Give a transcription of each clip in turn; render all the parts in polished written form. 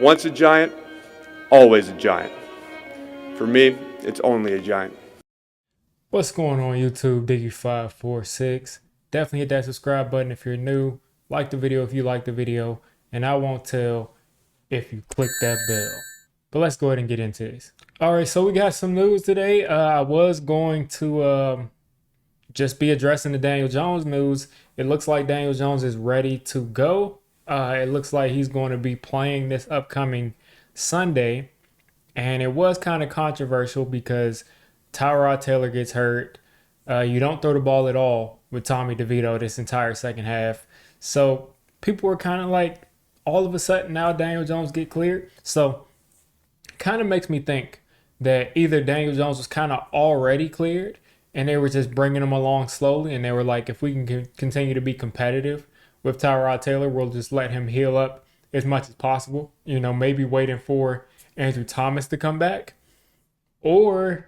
Once a giant, always a giant. For me, it's only a giant. What's going on YouTube, Diggy546? Definitely hit that subscribe button if you're new. Like the video if you like the video. And I won't tell if you click that bell. But let's go ahead and get into this. All right, so we got some news today. I was going to just be addressing the Daniel Jones news. It looks like Daniel Jones is ready to go. It looks like he's going to be playing this upcoming Sunday. And it was kind of controversial because Tyrod Taylor gets hurt. You don't throw the ball at all with Tommy DeVito this entire second half. So people were kind of like, all of a sudden now Daniel Jones get cleared. So kind of makes me think that either Daniel Jones was kind of already cleared and they were just bringing him along slowly. And they were like, if we can continue to be competitive with Tyrod Taylor, we'll just let him heal up as much as possible. You know, maybe waiting for Andrew Thomas to come back, or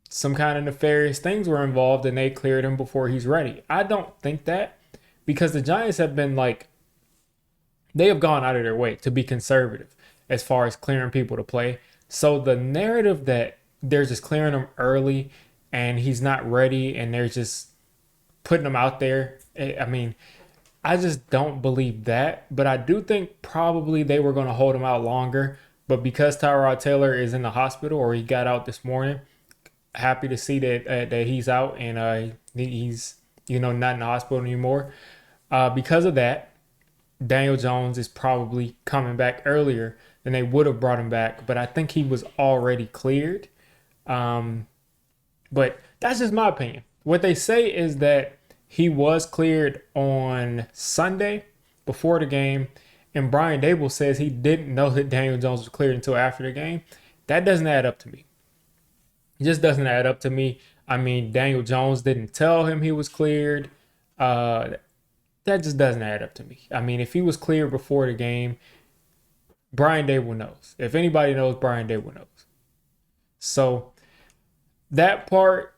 some kind of nefarious things were involved and they cleared him before he's ready. I don't think that, because the Giants have been like, they have gone out of their way to be conservative as far as clearing people to play. So the narrative that they're just clearing him early and he's not ready and they're just putting him out there, I mean, I just don't believe that. But I do think probably they were going to hold him out longer. But because Tyrod Taylor is in the hospital, or he got out this morning, happy to see that he's out and he's not in the hospital anymore. Because of that, Daniel Jones is probably coming back earlier than they would have brought him back. But I think he was already cleared. But that's just my opinion. What they say is that he was cleared on Sunday before the game. And Brian Dable says he didn't know that Daniel Jones was cleared until after the game. That doesn't add up to me. It just doesn't add up to me. I mean, Daniel Jones didn't tell him he was cleared. That just doesn't add up to me. I mean, if he was cleared before the game, Brian Dable knows. If anybody knows, Brian Dable knows. So that part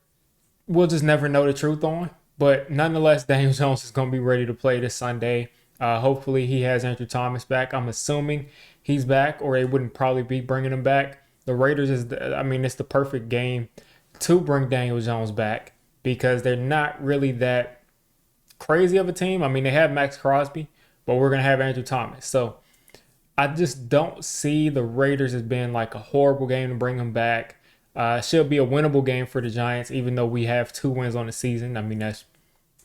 we'll just never know the truth on. But nonetheless, Daniel Jones is going to be ready to play this Sunday. Hopefully he has Andrew Thomas back. I'm assuming he's back, or they wouldn't probably be bringing him back. The Raiders it's the perfect game to bring Daniel Jones back because they're not really that crazy of a team. I mean, they have Max Crosby, but we're going to have Andrew Thomas. So I just don't see the Raiders as being like a horrible game to bring him back. It should be a winnable game for the Giants, even though we have 2 wins on the season. I mean,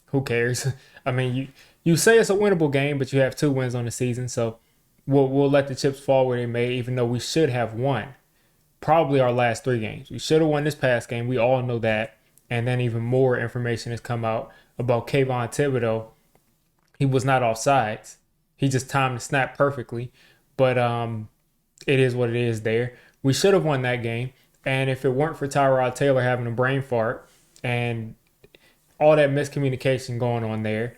who cares? I mean, you say it's a winnable game, but you have 2 wins on the season. So we'll let the chips fall where they may, even though we should have won probably our last 3 games. We should have won this past game. We all know that. And then even more information has come out about Kayvon Thibodeau. He was not offsides. He just timed the snap perfectly. But it is what it is there. We should have won that game. And if it weren't for Tyrod Taylor having a brain fart and all that miscommunication going on there,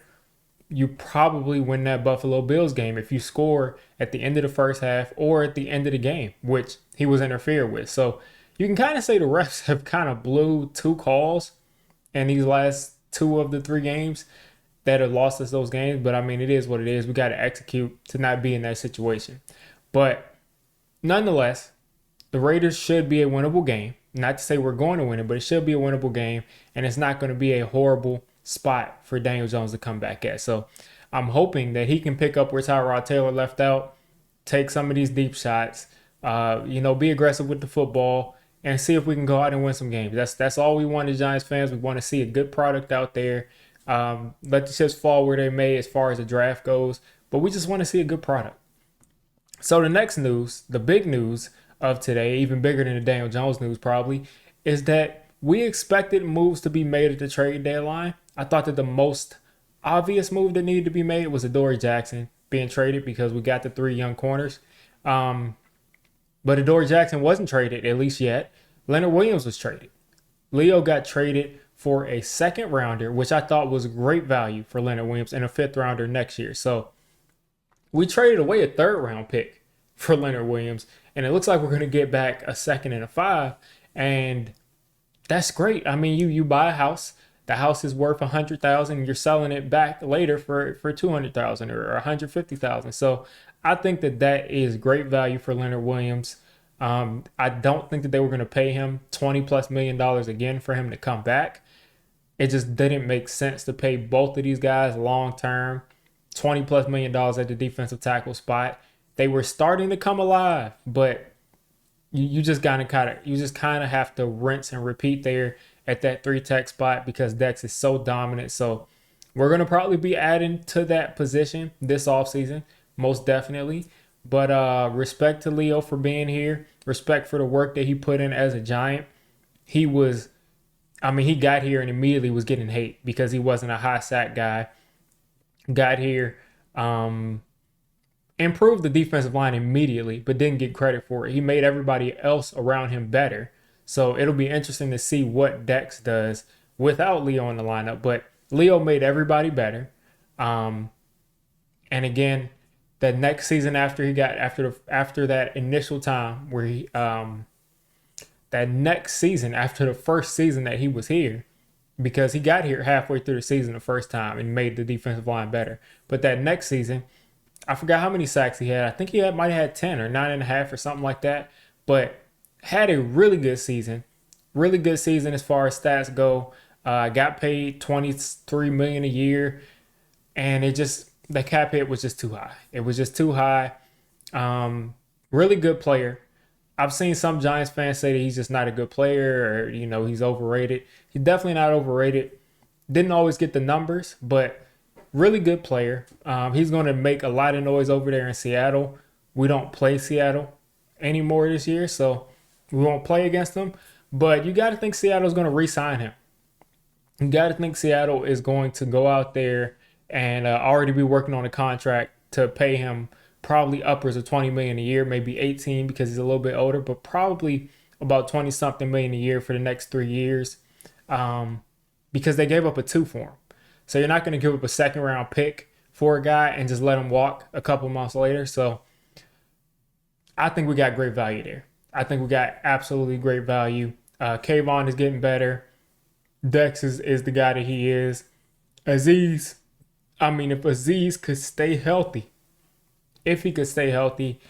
you probably win that Buffalo Bills game if you score at the end of the first half or at the end of the game, which he was interfered with. So you can kind of say the refs have kind of blew 2 calls in these last 2 of the 3 games that have lost us those games. But I mean, it is what it is. We got to execute to not be in that situation. But nonetheless, the Raiders should be a winnable game. Not to say we're going to win it, but it should be a winnable game. And it's not going to be a horrible spot for Daniel Jones to come back at. So I'm hoping that he can pick up where Tyrod Taylor left out, take some of these deep shots, be aggressive with the football, and see if we can go out and win some games. That's all we want as Giants fans. We want to see a good product out there. Let the chips fall where they may as far as the draft goes, but we just want to see a good product. So the next news, the big news of today, even bigger than the Daniel Jones news probably, is that we expected moves to be made at the trade deadline. I thought that the most obvious move that needed to be made was Adoree Jackson being traded because we got the 3 young corners. But Adoree Jackson wasn't traded, at least yet. Leonard Williams was traded. Leo got traded for a 2nd rounder, which I thought was great value for Leonard Williams, and a 5th rounder next year. So we traded away a 3rd round pick for Leonard Williams, and it looks like we're going to get back a 2nd and a 5. And that's great. I mean, you buy a house. The house is worth $100,000. You're selling it back later for $200,000 or $150,000. So I think that is great value for Leonard Williams. I don't think that they were going to pay him $20+ million again for him to come back. It just didn't make sense to pay both of these guys long term, $20+ million at the defensive tackle spot. They were starting to come alive, but you just kind of have to rinse and repeat there at that 3 tech spot because Dex is so dominant. So we're going to probably be adding to that position this offseason, most definitely. But respect to Leo for being here. Respect for the work that he put in as a Giant. He got here and immediately was getting hate because he wasn't a high sack guy. Got here, improved the defensive line immediately, but didn't get credit for it. He made everybody else around him better. So it'll be interesting to see what Dex does without Leo in the lineup. But Leo made everybody better. And again, the next season after that initial time where that next season after the first season that he was here, because he got here halfway through the season the first time and made the defensive line better. But that next season, I forgot how many sacks he had. I think might have had 10 or 9.5 or something like that. But had a really good season as far as stats go. Got paid $23 million a year, and the cap hit was just too high. It was just too high. Really good player. I've seen some Giants fans say that he's just not a good player or, he's overrated. He's definitely not overrated. Didn't always get the numbers, but really good player. He's going to make a lot of noise over there in Seattle. We don't play Seattle anymore this year, so we won't play against them. But you got to think Seattle's going to re-sign him. You got to think Seattle is going to go out there and already be working on a contract to pay him probably upwards of $20 million a year, maybe 18 because he's a little bit older, but probably about 20-something million a year for the next 3 years because they gave up a 2 for him. So you're not going to give up a second-round pick for a guy and just let him walk a couple months later. So I think we got great value there. I think we got absolutely great value. Kayvon is getting better. Dex is the guy that he is. If Azeez could stay healthy, if he could stay healthy,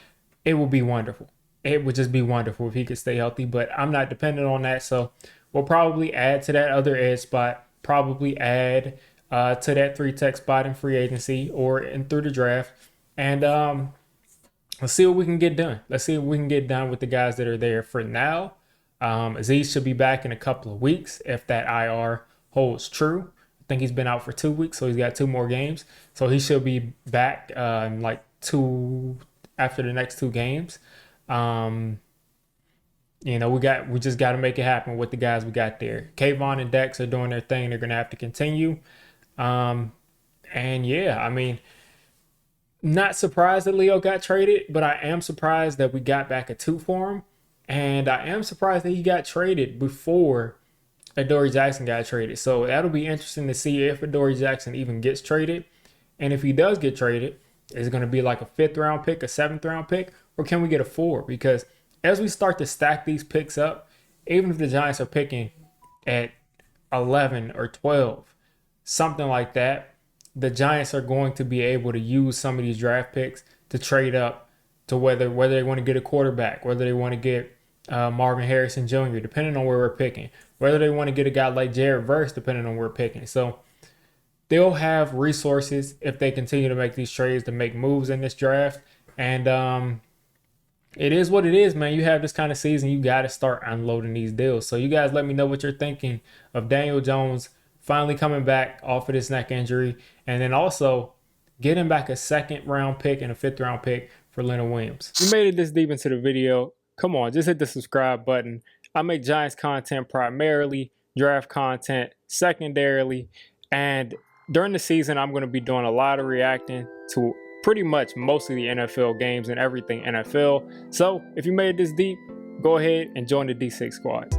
it would be wonderful. It would just be wonderful if he could stay healthy, but I'm not dependent on that. So we'll probably add to that other edge spot, probably add to that 3 tech spot in free agency or through the draft. And let's see what we can get done. Let's see what we can get done with the guys that are there for now. Azeez should be back in a couple of weeks if that IR holds true. I think he's been out for 2 weeks, so he's got 2 more games. So he should be back in like 2 after the next 2 games. We just got to make it happen with the guys we got there. Kayvon and Dex are doing their thing. They're going to have to continue. Not surprised that Leo got traded, but I am surprised that we got back a 2 for him. And I am surprised that he got traded before Adoree Jackson got traded. So that'll be interesting to see if Adoree Jackson even gets traded. And if he does get traded, is it going to be like a 5th round pick, a 7th round pick, or can we get a 4? Because as we start to stack these picks up, even if the Giants are picking at 11 or 12, something like that, the Giants are going to be able to use some of these draft picks to trade up to whether they want to get a quarterback, whether they want to get Marvin Harrison Jr., depending on where we're picking, whether they want to get a guy like Jared Verse, depending on where we're picking. So they'll have resources if they continue to make these trades to make moves in this draft. And it is what it is, man. You have this kind of season, you got to start unloading these deals. So you guys let me know what you're thinking of Daniel Jones finally coming back off of this neck injury, and then also getting back a 2nd round pick and a 5th round pick for Leonard Williams. If you made it this deep into the video, come on, just hit the subscribe button. I make Giants content primarily, draft content secondarily, and during the season, I'm going to be doing a lot of reacting to pretty much most of the NFL games and everything NFL. So if you made it this deep, go ahead and join the D6 squad.